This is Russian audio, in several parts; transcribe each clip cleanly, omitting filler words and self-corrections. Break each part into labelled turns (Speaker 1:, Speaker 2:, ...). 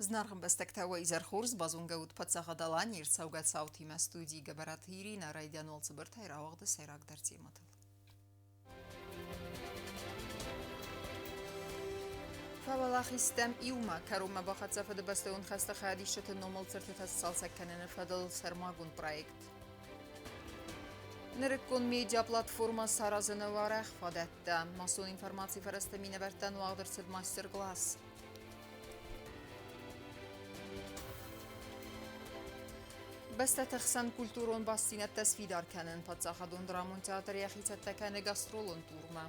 Speaker 1: Знаргам бестектава изархурс базунгауд пацагадалан ирцаугат саутима студии габарат Ирина Райдянол цыбыртай равагды сайрак дарциматыл. Фавалахистам иума карума бахацафады бастеун хаста хадишчаты номал цертетас салсакканен фадал сармагун проект. Нырыккун медиа платформа саразыны варах фадатта. Масон информации фарастамина вартан вагдырсыд мастер-класс. Бестатахсан культурон бастинат тасвидар канен пацахадун драмон театр яхицаттакане гастролон турма.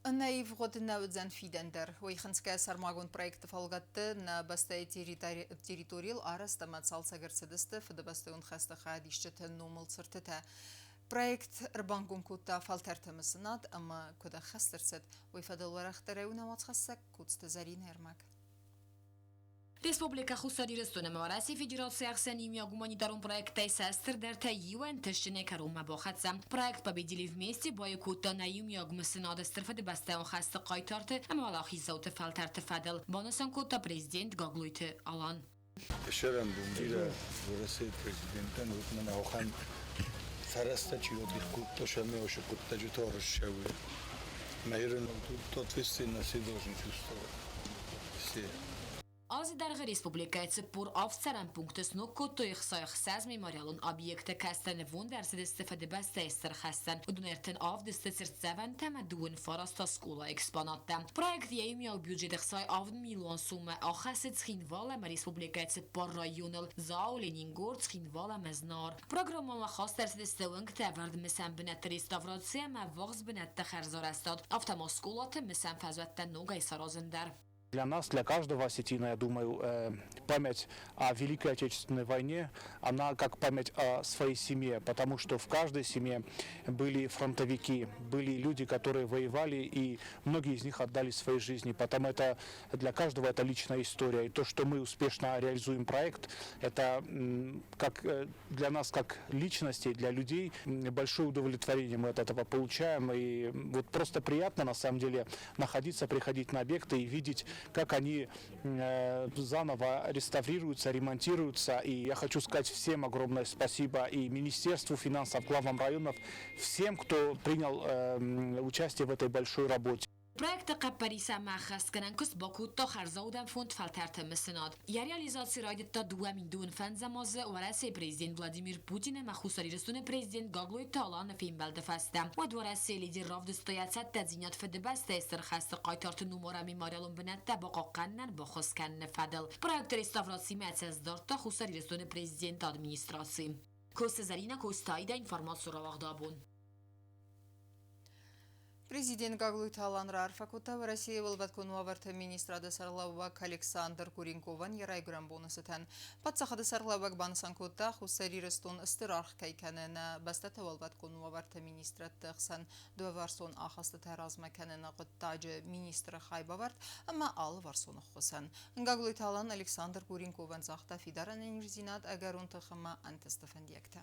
Speaker 1: Наив год наудзан фидендер. Уйханская сармагун проект фалгатты на бастай территориал арастамат салсагарцедысты фадабастай унхаста хадишчатен номал цертета. Проект рбангун кутта фалтертамысынат, ама куда хастерсет. Уйфадал варахтареуна матхассак кутста зарин эрмак.
Speaker 2: Республика Хусарирстон Мавараси Федерация Аксанимия гуманитарум проекта сестр der Тайюэн Тышчине Карума Бохатса. Проект победили вместе бойкута Наимия гумсынады стырфады бастан хасты қайтарты, ама алахи зауты фалтарты фадыл. Бонусан кута президент Гаглуйты Алан.
Speaker 3: Шерам бундира Россия президентан утман аухан сараста чиоди кутта шаме оше кутта жутор шавы. Наверное, тот весен нас и должен чувствовать. Все.
Speaker 2: Az dargı Respublikayı pur avsaran punktus nokko toyxsayx saz memorialun obyekte kastan vun versid istifade bastayster xastan udunerten avdiste sirtseven temadun farasta skola eksponatta. Projekt yayımya büdjede xsay 6 milyon summa axasit xinvala ma Respublikayı par rayonal zao Leningorod xinvala meznar. Programma xas dersid istewing tevard misam benet restauratsiya ma vagz benet xarzarastad. Автома сколата misam fazwattan nogay sarazındar.
Speaker 4: Для нас, для каждого осетина, я думаю, память о Великой Отечественной войне, она как память о своей семье, потому что в каждой семье были фронтовики, были люди, которые воевали, и многие из них отдали свои жизни. Потому это для каждого это личная история. И то, что мы успешно реализуем проект, это как для нас, как личностей, для людей, большое удовлетворение мы от этого получаем. И вот просто приятно, на самом деле, находиться, приходить на объекты и видеть, как они заново реставрируются, ремонтируются. И я хочу сказать всем огромное спасибо и Министерству финансов, главам районов, всем, кто принял участие в этой большой работе.
Speaker 2: Проект Qaparisa maxaskanın kus Bakutta xarzaudan fond faltertemesnad. Ya realizatsiya ta duamin dun fanzamaz warasi prezident Vladimir Putin ma Xusaristun prezident Gagloy Talan filmbelde fasta. Wa dwarasi lider ravd stoyatsat tadzinat fedebasta istir xast qaytartı numara memorialun benatta baqaqannan baxoskan fadal. Proyekt restavrasiya mətsəzdarta Xusaristun prezident administrasi. Kostazarina Kostayda informatsiya ravaqdabun.
Speaker 1: Президент Гаглуйты Алан Рарфакута в России вылбаткун ваварты министрады сарлавак Александр Куренкован ярайгуран бонусытан. Патсахады сарлавак банысанкута Хусарирстон истирарх кайканына бастата вылбаткун ваварты министраты қсан дуаварсон ахасты таразма канына қыттажы министры хайбаварт, ама ал варсон ұққысан. Гаглуйты Алан Александр Куренкован зақта фидаран энергзинат агарун тұқыма антыстыфандекті.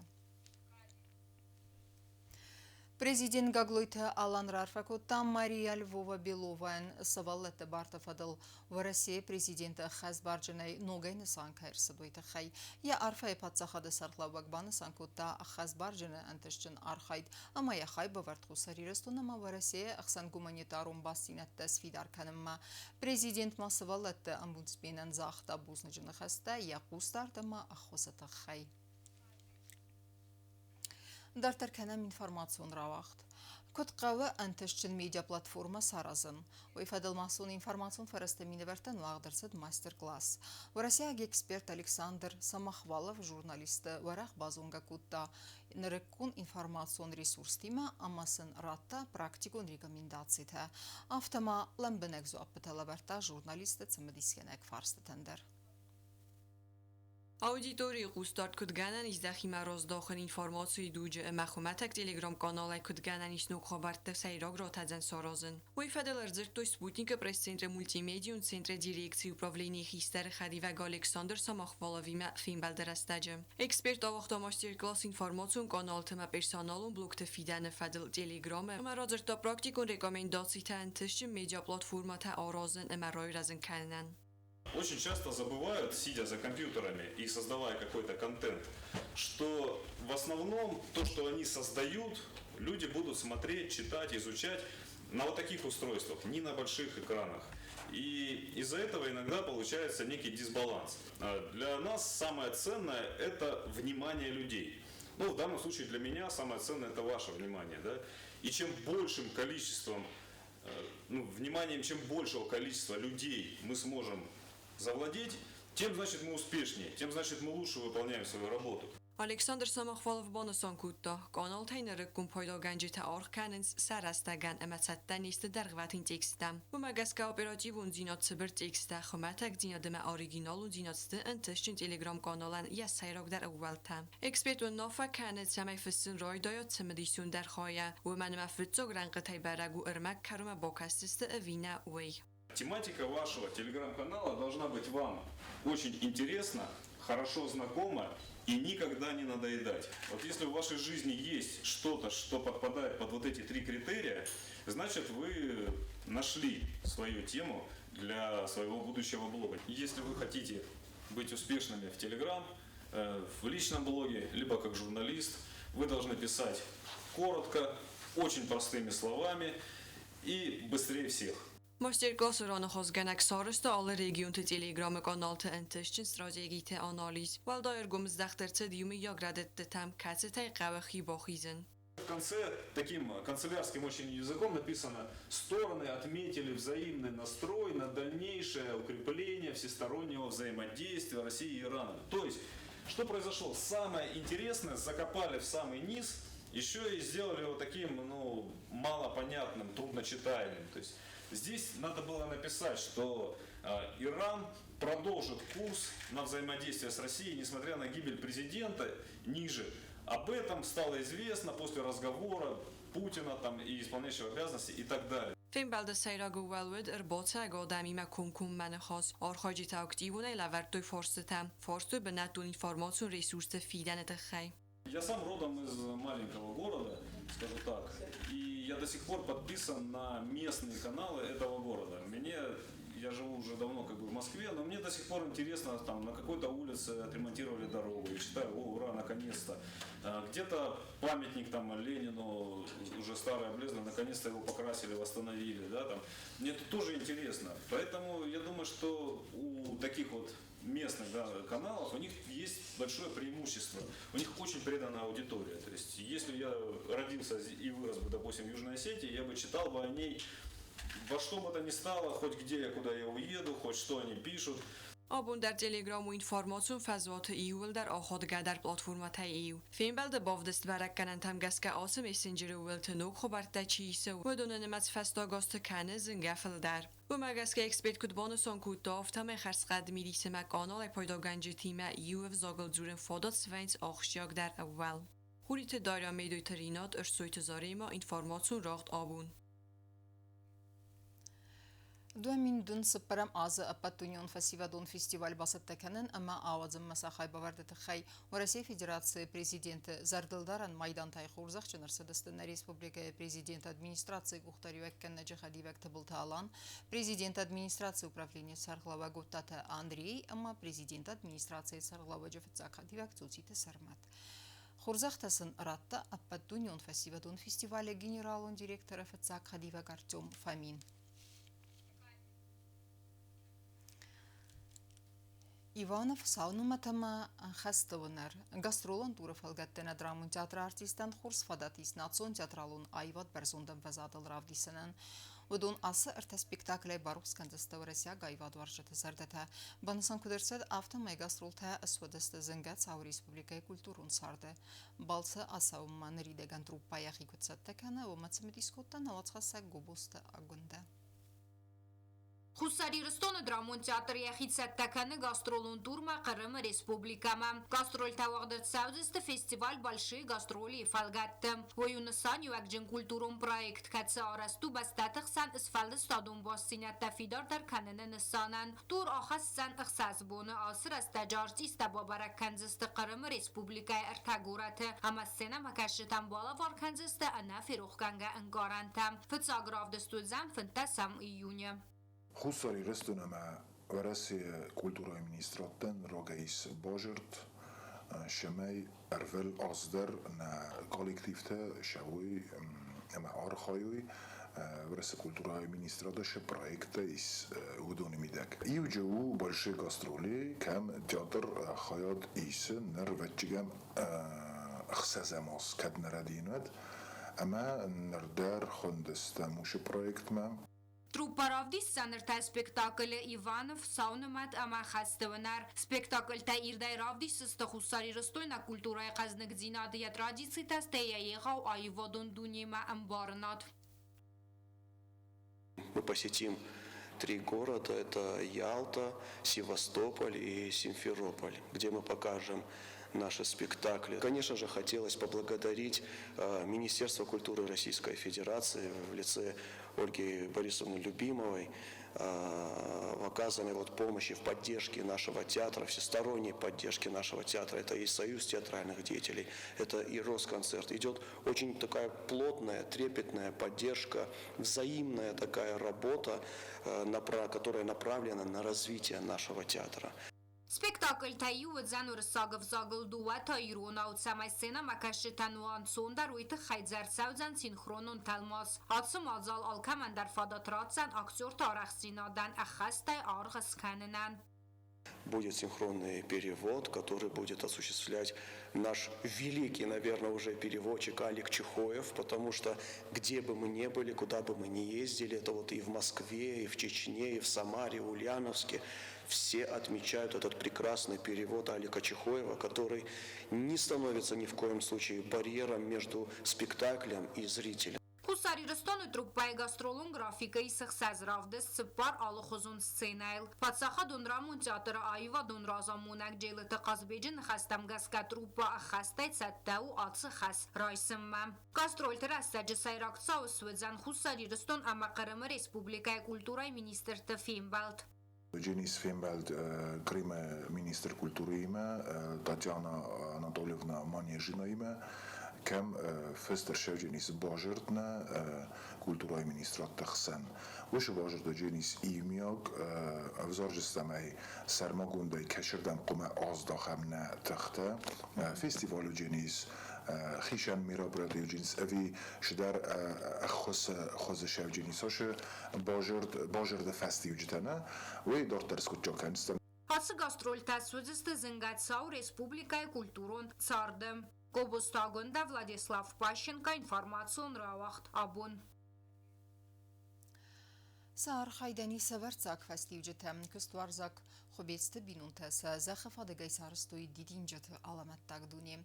Speaker 1: Президент Гаглуйты Алан Рарфакута Мария Львова Белован саваллаты бартафадыл в России президенты Хазбарджанай ногайны санкайрсы дуйты хай. Я арфай патсахады сартлавак баны санкута Хазбарджаны антышчын архайд. Ама я хай баварт Хусарирстунама в России ахсан гуманитарум бассинатта свидар канымма. Президент ма саваллаты амбудсменен захта бузныжыны хаста я кустардама ахосаты хай. Дартар канам информацион равахт. Котқавы антышчын медиа платформа саразын. Уйфадыл масон информацион фарастамины вартан вагдырсыд мастер-класс. В России эксперт Александр Самохвалов, журналисты варах базунга кутта нырыккун информацион ресурс тима, амасын ратта практикун рекомендацията. Автома ламбенекзу аппытала варта журналисты цымыдискенек фарстытындыр.
Speaker 5: Auditori qustart kudganan izdahi maroz dakhil informatsiyi duce mahumatek telegram kanalay kudganan isnok khabart sayrag ra tadzen sarazın. Oy fedeler zirto Sputnik press centre multimedia und centre direkcji upravlenie hister Khadiva Alexander Samakhvalovi ma film balderastajı. Ekspert avaqta masterclass informasyon kanal tema personalun blokte fidan fedel telegram maroz zirto praktikun rekomendacji ta antışçı media platforma ta arazın maroy razın kanan.
Speaker 6: Очень часто забывают, сидя за компьютерами и создавая какой-то контент, что в основном то, что они создают, люди будут смотреть, читать, изучать на вот таких устройствах, не на больших экранах. И из-за этого иногда получается некий дисбаланс. Для нас самое ценное – это внимание людей. Ну, в данном случае для меня самое ценное – это ваше внимание. Да? И чем большим количеством, вниманием чем большего количества людей мы сможем завладеть, тем значит мы успешнее, тем значит мы лучше выполняем свою работу.
Speaker 5: Alexander Samakhvalov banasan kutta kanal taynarı kumpayda ganci taarx kanens sarastagan ematsatten ist dergvatin tekstam. Bu magaska operativun zinat sıbır teksta xamatak zinademe originalun zinatste entişin telegram kanalan ya sayrag der evvelta. Expert ve nafa kanet samay fısın roy dayat smedisyon der khaya ve man mafitsog ranqatay baragu irmak karma bokastiste evina way.
Speaker 6: Тематика вашего телеграм-канала должна быть вам очень интересна, хорошо знакома и никогда не надоедать. Вот если в вашей жизни есть что-то, что подпадает под вот эти 3 критерия, значит вы нашли свою тему для своего будущего блога. Если вы хотите быть успешными в Телеграм, в личном блоге, либо как журналист, вы должны писать коротко, очень простыми словами и быстрее всех.
Speaker 5: Masterclass ranahozganak sarısta alle region te telegram kanal te entişin strateji te analiz. Valdair gomz daxterce diyumi yagradette tam katse te qavaxi baxizin.
Speaker 6: В конце таким канцелярским очень языком написано: стороны отметили взаимный настрой на дальнейшее укрепление всестороннего взаимодействия России и Ирана. То есть, что произошло? Самое интересное закопали в самый низ, еще и сделали его таким, малопонятным, трудночитаемым. То есть, здесь надо было написать, что Иран продолжит курс на взаимодействие с Россией, несмотря на гибель президента ниже. Об этом стало известно после разговора Путина и исполняющего обязанности и так далее.
Speaker 5: Film balda sayragu walwed erbota godami ma kumkum mankhas arxaji ta aktivune lavertoy forstetam forstu be natun informasyon resurste fidan te khay.
Speaker 6: Я сам родом из маленького города, скажу так, и я до сих пор подписан на местные каналы этого города. Я живу уже давно в Москве, но мне до сих пор интересно, на какой-то улице отремонтировали дорогу, и считаю, ура, наконец-то. Где-то памятник Ленину, уже старый облезлый, наконец-то его покрасили, восстановили, Мне это тоже интересно. Поэтому я думаю, что у таких местных каналов у них есть большое преимущество. У них очень преданная аудитория. То есть, если я родился и вырос бы, допустим, в Южной Осетии, я бы читал бы о ней во что бы то ни стало, хоть где я, куда я уеду, хоть что они пишут.
Speaker 5: Abun der Telegram و informasyon fazvat EU der ahadga der platformat EU. Film belde bavdest barakkanan tam gaska ase messenger ول تنوک خبرت چیسه و دونن مت فستا گاست کنه زنگفل در. Bu magaska expert kutbana son kutaf tam khars qadmi lisema kanal payda ganji tima EU v zagel zuren fadat svens akhshag der awal. Hurit daira medoy trinat ersoyt zarema informasyon racht abun.
Speaker 1: دوامين دون سبرم آز أبتونيون فسيفادون فيستيفال باسطتكنن أما آوازم مساخاي باوردت خي ورسي فيدراتسي بريزيدنت زردلدارن مايدان تاي خورزاخ چنرسدستن ريسبوبليكا بريزيدنت администрации гухтаривек кеннеджи хадивек табылталан президент администрации управления сарглава гуттата Андрей أما президент администрации сарглава джефцак хадивек цуците сармат خورزاختسن راتта أبتونيون فسيفادون فيستيفال генералун директора фцак хадивек Артем Фомин Иванов саунуматама хастовнер гастролон турфалгаттена драмун театр артистан хурс фадатис национ театралун айват берзонден вазадл равдисенен ودون أس ارت سبيكتاكل باروس كان دستورسيا غايفاد ورشة زردتها بنسان كدرسد أفتا ميغاسترولتها أسودست زنجات ساو ريسبوبليكا كولتورون سارده بالسا أساو من ريدغان تروبا يخي كتسد تكنا ومتسمديسكوتا نواتخسا غوبوست أغنده
Speaker 2: Խուսարիրստոնը դրամոն театр яхицаттаканы гастролун турма Крым республикама. Гастроль тавагдырт саудисты фестиваль большие гастроли фалгатты. Воюнысан юакджин культурун проект катсы арасту бастатықсан исфалды стадун бассинят тафидар дар каныны нысанан. Тур ахассан ықсазбоны асыр астаджарти стабабарак канзысты Крым республикай артагураты. Ама сена макашитан бала вар канзысты ана ферухканга ангаранта. Фыцаграф дыстудзан фынтасам июня.
Speaker 7: Хусари рестунама ورثي كولتورا مينستراتن راجعيس باجرت شماي أرفل أصدر نا كولكتيفتا شوي أما أرخايوي ورثي كولتورا مينستراتش проекта из ودون ميدك يوجو большие гастроли كم театр خياط إيس نروتجم خسازماس كد نردينود أما نردار خندست موش проект ما
Speaker 2: Труппаравдис санырта спектакль Иванов саунымат ама хастывынар. Спектакльта ирдай равдис стахусари ростойна культурай казныкдинадыя традиций тастея егау аиводун дунима амбарнат.
Speaker 8: Мы посетим 3 города, это Ялта, Севастополь и Симферополь, где мы покажем наши спектакли. Конечно же, хотелось поблагодарить Министерство культуры Российской Федерации в лице Ольги Борисовны Любимовой в оказанной помощи в поддержке нашего театра, всесторонней поддержке нашего театра. Это и Союз театральных деятелей, это и Росконцерт. Идет очень такая плотная, трепетная поддержка, взаимная такая работа, которая направлена на развитие нашего театра.
Speaker 2: Спектакль таю занур сагов загл дуа тайрона утсамай сена макашитануан сондар уйты хайдзар саудзан синхронун талмас. Атсым алзал алкамендар фадатратсан актер тарахсинадан ахастай аргас канынан.
Speaker 8: Будет синхронный перевод, который будет осуществлять наш великий, наверное, уже переводчик Алик Чехоев, потому что где бы мы ни были, куда бы мы ни ездили, это и в Москве, и в Чечне, и в Самаре, и в Ульяновске, все отмечают этот прекрасный перевод Алика Чехоева, который не становится ни в коем случае барьером между спектаклем и зрителем.
Speaker 2: Խուսարիրստոնը տրուպպայի գաստրոլուն գրաֆիկայի սխսազ ռավդես ծպար ալոխոզուն սցենայլ։ Պատսախա դոնրամուն ճատրը այվա դոնրազամունակ ջելը տղազբեջին խաստամ գասկա տրուպպա ախաստայ ծատտաու ացը խաս ռայսմմամ։ Գաստրոլ թրաստաջը սայրակցա ուսվեձան խուսարիրստոն ամակարմը ռեսպուբլիկայի կուլտուրայի մինիստր տվիմբալտ։
Speaker 7: Денис Фембальд, Крым, министр культуры имя, Татьяна Анатольевна Манежина имя, кем фестер Денис Бажертна, культура министра Тахсан. Выше Бажерт Денис Имиок, взоржестамай Сармагундай Кешердан Кума Аздахамна Тахта, фестиваль Денис خیشان میرا برای جنس اوی شدار خوز شو جنساش باجرد فستی وجدانه و دکتر سکوت کنست.
Speaker 2: Հացը գաստրոլ տասուձստը զնգացավ Ռեսպուբլիկայի կուլտուրոն ծարդը։ Կոբոստագոնդա Վլադիսլավ Պաշենկա ինֆորմացիոն ռավախտ աբուն։
Speaker 1: Սար խայդանի սվերցակ ֆեստիվջիթեմ կստվարզակ խոբեցտը բինունտեսը զախվադը գայսարստոյի դիդինջիթը ալամատ տագդունի։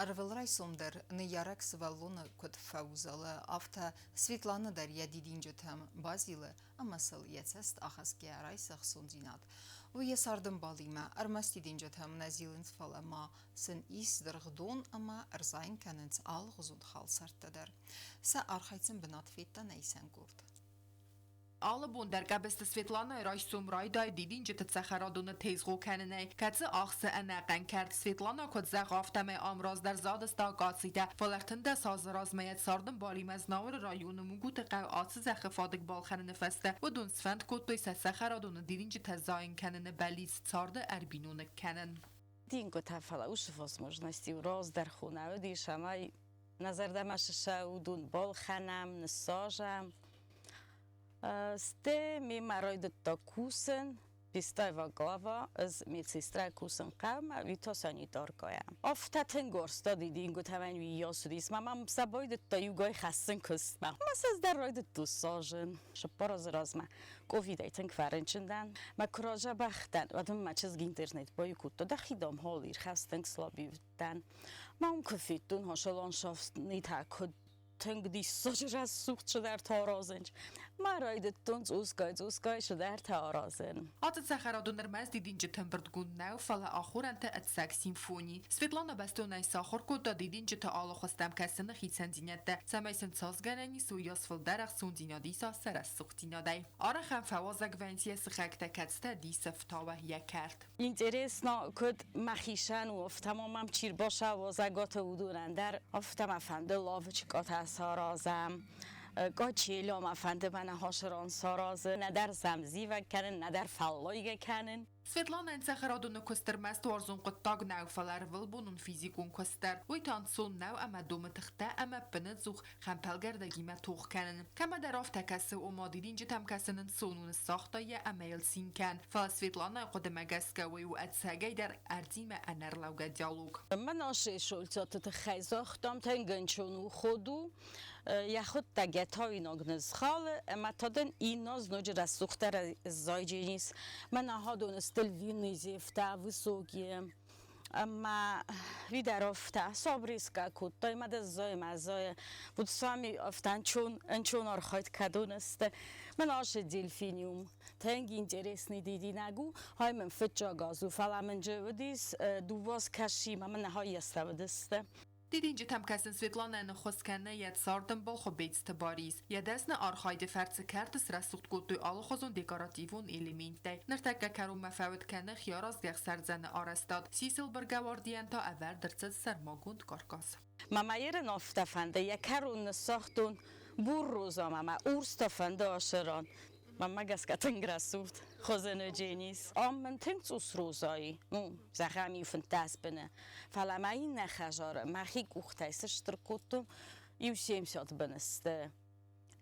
Speaker 1: Արվելրայ սոմդեր նյարակ սվալոնը կոտ ֆաուզալը ավթա Սվետլանը դարյա դիդինջիթեմ բազիլը ամասıl եցեստ ախասկի արայ սխսոնձինատ։ و يساردم باليما أرمستي دينجتهم نازيلن فلما سن إيس درغدون أما أرزاين كانت آل غزود خال سرتدر سأرخيتن بنات فيتا نيسان قرد
Speaker 9: Alle bundergabeste Svetlana Raysum Rayday didince tsaxaraduna tezgho kanene katsı axsı anaqan kart Svetlana kod zaxaftame amraz dar zadasta qatsida falartında sazrazmayat sardım balimaz navr rayonu mugut qatsı zaxfadik balxanı feste و دون سفند کد توی سخرادون دidince tazayin kanene baliz sardı erbinun kanen
Speaker 10: Динго тафала уж возможности роз дар хунаве дишамай назар дамашша удун балханам нсажам Сте ми маройд та кусен пистайва глава از медсестра кусен قام ویتاسانی دارکایم افتادن گرستا دیدین گفتم ویاسودیس مام سباید تا یوگای خستن کست ما از در راید دو ساجن شپار از رازم کووید ایتن کفرنچندن ما کراجا بختن و دم مچز اینترنت با یکوت دخیدم حالیر خستن سلابی بدن ما کفیتون هاشلان شافت نیت کد تنگ سوچ از سوخت در تارازنج مراید تونز اوسکای در تارازن
Speaker 9: Atë të saharadun nërmez didin që të mbërdgun neu fala akhurën të etsek simfoni. Svetlana Bastonaj Sakhorko da didin që të alo khostem kasën në hitsen dinjette, sa mejsën cos ganani su jasfıl derek sun dinjadisa sëras suq dinjadaj. Ara khem fawazak ventje së khekte katste di sëftawe jekert.
Speaker 10: اینترسنا کد مخیشن و افتمامم چیر باشه و زگات ودونن در افتم افنده لاو چکات از سارازم گاچیلو افنده من هاشران سارازه نه در زمزی و کنن نه در فلای کنن
Speaker 9: Svetlana në saharadun në këstërmes të arzun këttag neu falar vëllbunun fizikun këstër, ujtan son neu ama domë të khta ama pënët zuh khampelger dhe gjime tuq kanën. Kama daraf të kasë o madidin që tam kasën në sonun sakhta ja ama jelsin kan, fala Svetlana qëdëme gaskawaj u atsagaj der ardime anarlauga dialog.
Speaker 10: من آشه شلتات تخیزاخ دام تنگنچونو خودو یا خود تگت های نگنز خال اما تادن این ناز نوجه رسوختر زایجی نیست من ها دونستل وینی زیفته وسوگیم اما وی در افته صابریس که کتای مده زای مزای بود سامی افتن چون آرخایت کدونسته من آشه دیلفینیوم تنگ اینجرس ندیدی نگو های من فتجا گازو فلا من جودیس دوواز کشی من نهایی استودسته
Speaker 9: دیدین që tam kasën Svetlana në khoskane jetë sardën bol khobets të baris. Jedes në arhajde fertë kartës rasukt kutu alkhozun dekorativun elemente. Nërteka karu me fawet kane khjaras gjeq sardzane arestad. Sisil bërgawardian ta aver dërcët sërmagund karkas.
Speaker 10: ماما یه نافته فنده یه کرون ساختون بور روزا ماما اورستا فنده آشران ماما گسکتن گرسوت خوزنو جینیس من تنگسوس روزایی زخمی فنتاس بنه فلا ما این نخجاره ما خیک اختیسش ترکوتم یوشیم شاد بنسته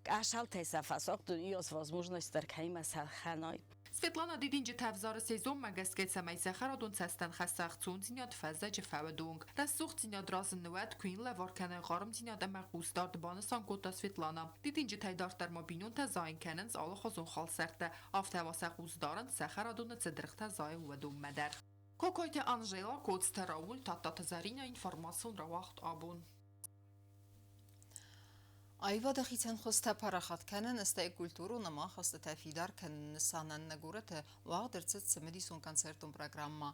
Speaker 10: اشال تیسافاس اقدون یاز возможность ترکی مسال خانای
Speaker 9: Svetlana didin që të avzare sezon me gasket sa maj saharadun cestan khasaq cun zinjat fazza që favedung. Rasuq zinjat razën në vetë kuin levar kane gharëm zinjat e maqustar të banësan kota Svetlana. Didin që të hajdar termobinun të zajnë kanën zalë khozun khalserte. Afte avasaq uzdarën saharadun në cedrëq të zajë uvedum meder. Kokojte Angela kod të Raul tata të zarina informacion rawaht abun.
Speaker 1: Այվա դխիցեն խոստա պարախատ կենեն ըստայ կուլտուրու նմա խոստա տայֆիդար կեն նսանան նգուրըտը վաղ դրծըտ սմդիսուն կոնցերտուն պրոգրամմա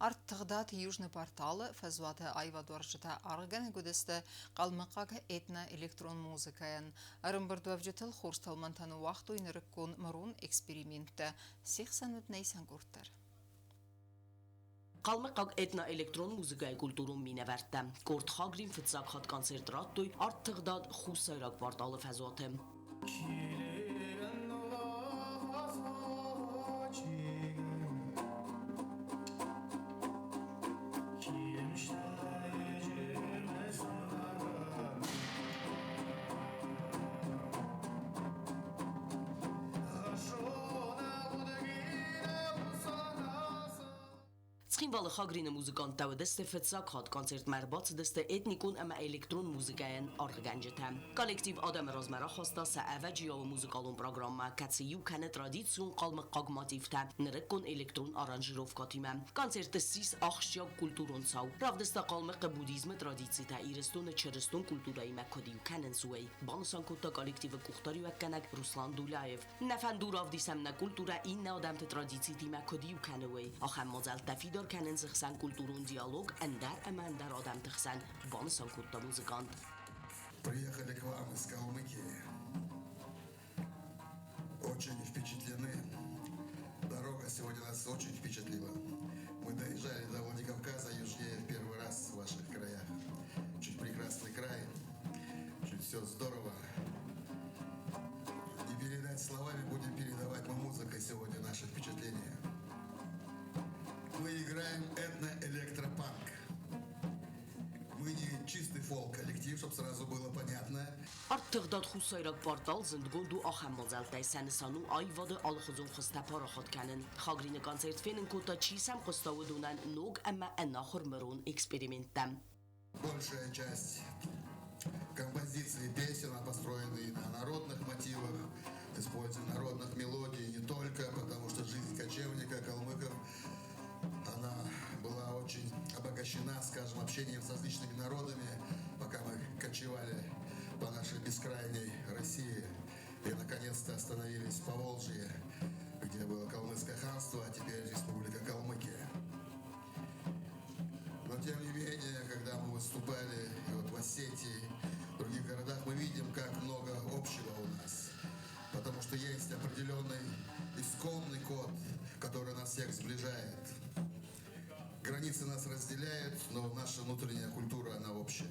Speaker 1: արդ թղդատ южный порталы фазвата այվա դորժտա արգան գուդստը qalmaqaq etna elektron muzikayın arımbırdövcütül xurstılmantanı vaqtu inirikun mırun eksperimentə 80 neysən qurtlar
Speaker 11: Qalmaqaq etna elektron muzikայի կուլտուրում մինևերտը կորդ խագրին ֆծակ հատ կոնցերտրատույ արդ թղդատ խուսայրակ պարտալը ֆազոտը Սխինվալը խագրինը մուզիկան տավը դստե ֆծակ հատ կոնցերտ մերբաց դստե էթնիկուն əmə էլեկտրոն մուզիկայən արղգանջետə։ Կոլեկտիվ ադəmə rozmərə xosta sə əvəciyovı muzikалun proqramma կացիյու kənə տրադիցիոն qalmaqaq motivtə nırıkkun elektron aranjirovka timə. Konsertə sis axşyak kulturun sav. Pravdəstə qalmaqı budizmı traditsitə iristonu çıristun kulturayı məkodiyu kənən suay. Banısan kutta kollektivi kuxtarı vəkkənək Ruslan Dulayev. Nəfəndur avdisəmnə kultura inə adəmtə traditsiti məkodiyu kənəvəy. Axəm mozel təfidar كان زخسان كولتورون ديالوج اندار اما اندار آدم تخسان بانسان كوتا مузыкант.
Speaker 12: Приехали к вам из Калмыкии. Очень впечатлены. Дорога сегодня нас очень впечатлила. Мы доезжали до Владикавказа, южнее в первый раз в ваших краях. Очень прекрасный край. Очень все здорово. Не передать словами, будем передавать мы музыкой сегодня наши впечатления. Мы играем этно-электропанк. Мы не чистый фолк-коллектив, чтобы сразу было понятно.
Speaker 11: Արտղդատ խուսայրակ պարտալ զնդգոնդու ախամոզալտայ սանսանու այվադը ալխոզուն խստապարը խոտկանն խագրինը կոնցերտվենն կոտա չիսամ խստավդունան նոգ əmə ənախոր մրուն էքսպերիմենտամ.
Speaker 12: Большая часть композиции песен построены на народных мотивах, используя народных мелодий не только, потому что жизнь кочевника, калмыков, она была очень обогащена, скажем, общением с различными народами, пока мы кочевали по нашей бескрайней России и наконец-то остановились в Поволжье, где было Калмыцкое ханство, а теперь Республика Калмыкия. Но тем не менее, когда мы выступали и вот в Осетии, в других городах, мы видим, как много общего у нас. Потому что есть определенный исконный код, который нас всех сближает. Granitse нас разделяют, но наша внутренняя культура, она общая.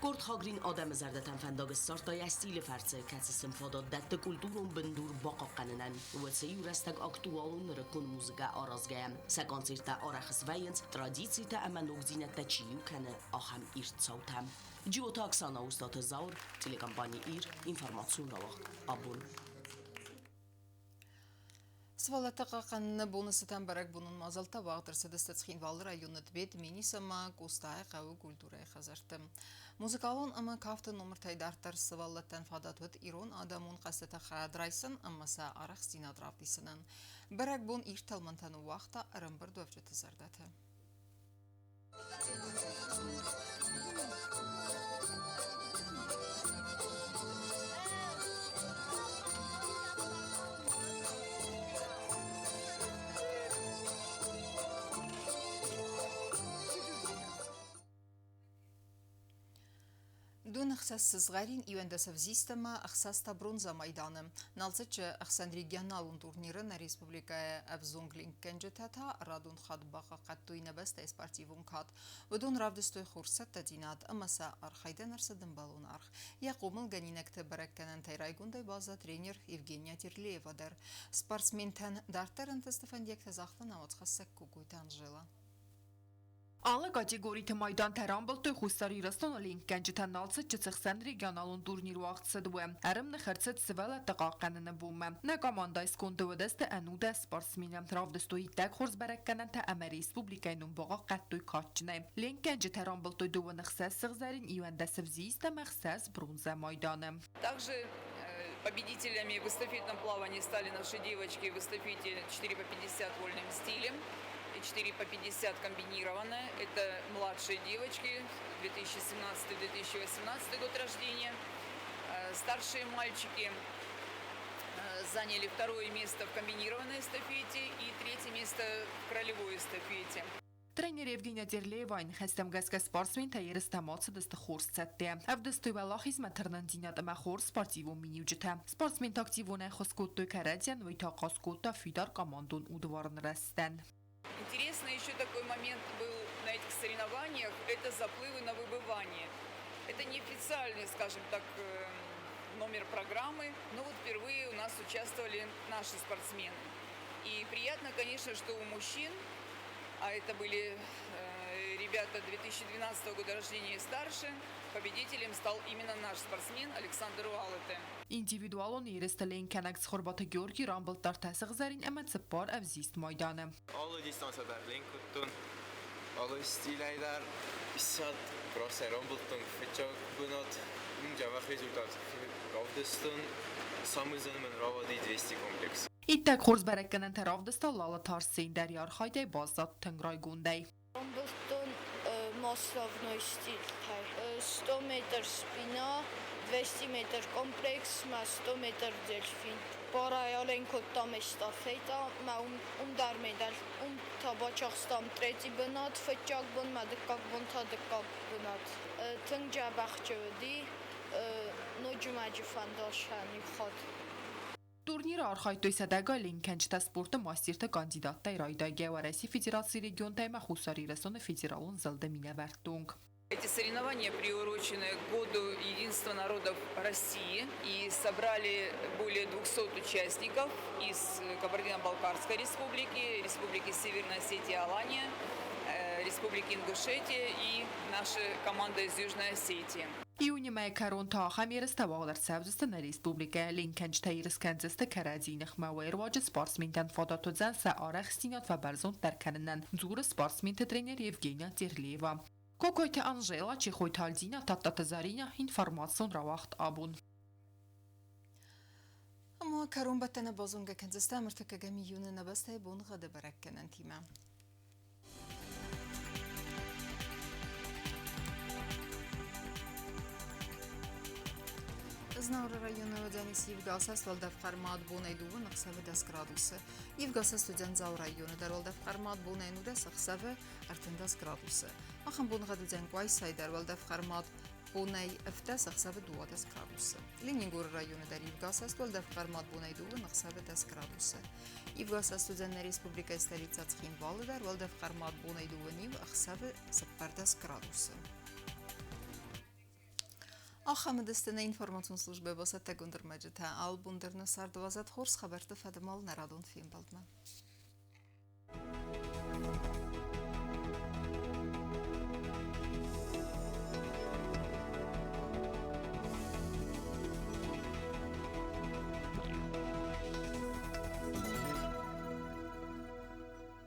Speaker 11: Kort Hagrin Adam zerdeten vandaag startaja stile verse katse symfodat dat de kulturon bendur baqaqanenen و سيورستك aktualun rekon muzika arazgayam sa koncerta araxs vayens traditsita ama nogzina tachiu kana aham irtsautam Giota Oksana ustat zaur telekompaniya ir informatsion rawaq abun
Speaker 1: Свалатақақанны бонусытан барак бунун мазалта вағдыр сәдістіцхинвал районы дбет минисама кустая қауы культурай хазарты. Музыкалон ама кафты номер тайдартар свалаттан фадатвыт ирон адамун қасыта қадрайсын аммаса арақ стинадравдисынан. Барак бун ирталмантану вақта арымбір дөвжеті зардаты. Дун ахсас сгарин ивендасов зистема ахсаста бронза майданы. Налцече ахсан регионалун турниры на республика Абзунглин кенджетата радун хадбаха каттуйна баста спортивун кат. Удун равдыстой хурсатта динат амаса архайдан арсадын балун арх. Яқумыл ганинекте баракканан тайрайгундай база тренер Евгения Терлеевадар. Спортсментен дартарын тестефандек тазахтан аватхассак кугуйтан жила.
Speaker 9: Alle kategoriите майдан тарамбыл той хустари растонолин кенджетен налцет чыцыхсан регионалун турнир вaqtсыдуэ. Арымны хырцет сывала тақаққаныны бумэ. На команда исконды вэдэсті әнуды спортсменем травдыстой так хорс баракканан та әмә республикайнун боға қаттуй катчынай. Лен кенджет тарамбыл той дуын ықсас сығзарин ивендасып зиста мақсас бронза майданы.
Speaker 13: Также победителями в эстафетном плавании стали наши девочки в эстафете 4 по 50 вольным стилем. 4 по 50 комбинированное. Это младшие девочки, 2017-2018 год рождения. Старшие мальчики заняли второе место в комбинированной эстафете и третье место в кролевой эстафете.
Speaker 9: Тренер Евгения Терлеевайн хастамгазка спортсмен таерста моца дасты хорс цатте. Авдастой вала хизматернан динат ама хорс спортиву миниуджета. Спортсмен тактивуна хоскоттой карадян войта хоскотта фидар командун удварн растен.
Speaker 13: Интересно еще такой момент был на этих соревнованиях, это заплывы на выбывание. Это неофициальный, скажем так, номер программы, но вот впервые у нас участвовали наши спортсмены. И приятно, конечно, что у мужчин, а это были ребята 2012 года рождения и старше, победителем стал именно наш спортсмен Александр Уалете.
Speaker 9: Индивидуалон ерестелен кенакс хорбата Георги рамбыл тартасы гзарин әмәт сыппар әвзист майданы.
Speaker 14: Alle distanser linkutun, alle stileider, issad grosse rambultun fetchak bunat, jawach результат равдыстын, самызын равады 200 комплекс.
Speaker 9: İttek horz berekkenen teravdısta lala tarsın deryar hayday bazat tıngraj gunday.
Speaker 15: Rambultun maslavnoy stil, 100 metr spina, 200 metr kompleks, 100 metr delfin. Parajalen kottam estafeta, ma dar medal, tabaçakstam treti bunat, fetchak bun, madikak bun, tadikak bunat. Tınca baxçıvdi, nocumacı fandalşani xod.
Speaker 9: Турнир архайтой садага линкенчта спорта мастерта кандидатта ирайдага ва Россия Федерации регион тайма хусари ресона федералун залда минавертунг.
Speaker 13: Эти соревнования приурочены к году единства народов России и собрали более 200 участников из Кабардино-Балкарской республики, Республики Северная Осетия, Алания, Республики Ингушетия и наша команда из Южной Осетии.
Speaker 9: Июня карон та хамерста вагдар савзста республика линкенч тайрсканзста карадинх мауэрваж спортсментан фототузан са арахстинат ва барзон дарканнан зур спортсмен тренер Евгения Терлеева. Кокойте Анжела Чехойтальдина Таттатазарина информацион равахт абун.
Speaker 1: Ама карон баттана базунга канзста мыртакага миюны набастай бун гада баракканан тима. Znavra rayonu Odanis Yevgasas Valdavqarmat Bunaydu Naqsave 10 graduse. Yevgasas Tudzanzav rayonu dar Valdavqarmat Bunaynu 10 arten 10 graduse. Axan Bunğadudzan Qaysay dar Valdavqarmat Bunay Eftas Naqsave 20 graduse. Leningur rayonu dar Yevgasas Valdavqarmat Bunaydu Naqsave 10 graduse. Yevgasas Tudzanna Respublika stolica Txinval dar Valdavqarmat Bunaydu Naqsave 10 graduse. Ахамедстана информацион службе басат тагундер маджита албундерна сардвазат хорс хабарта фадамал нарадон фим балдма.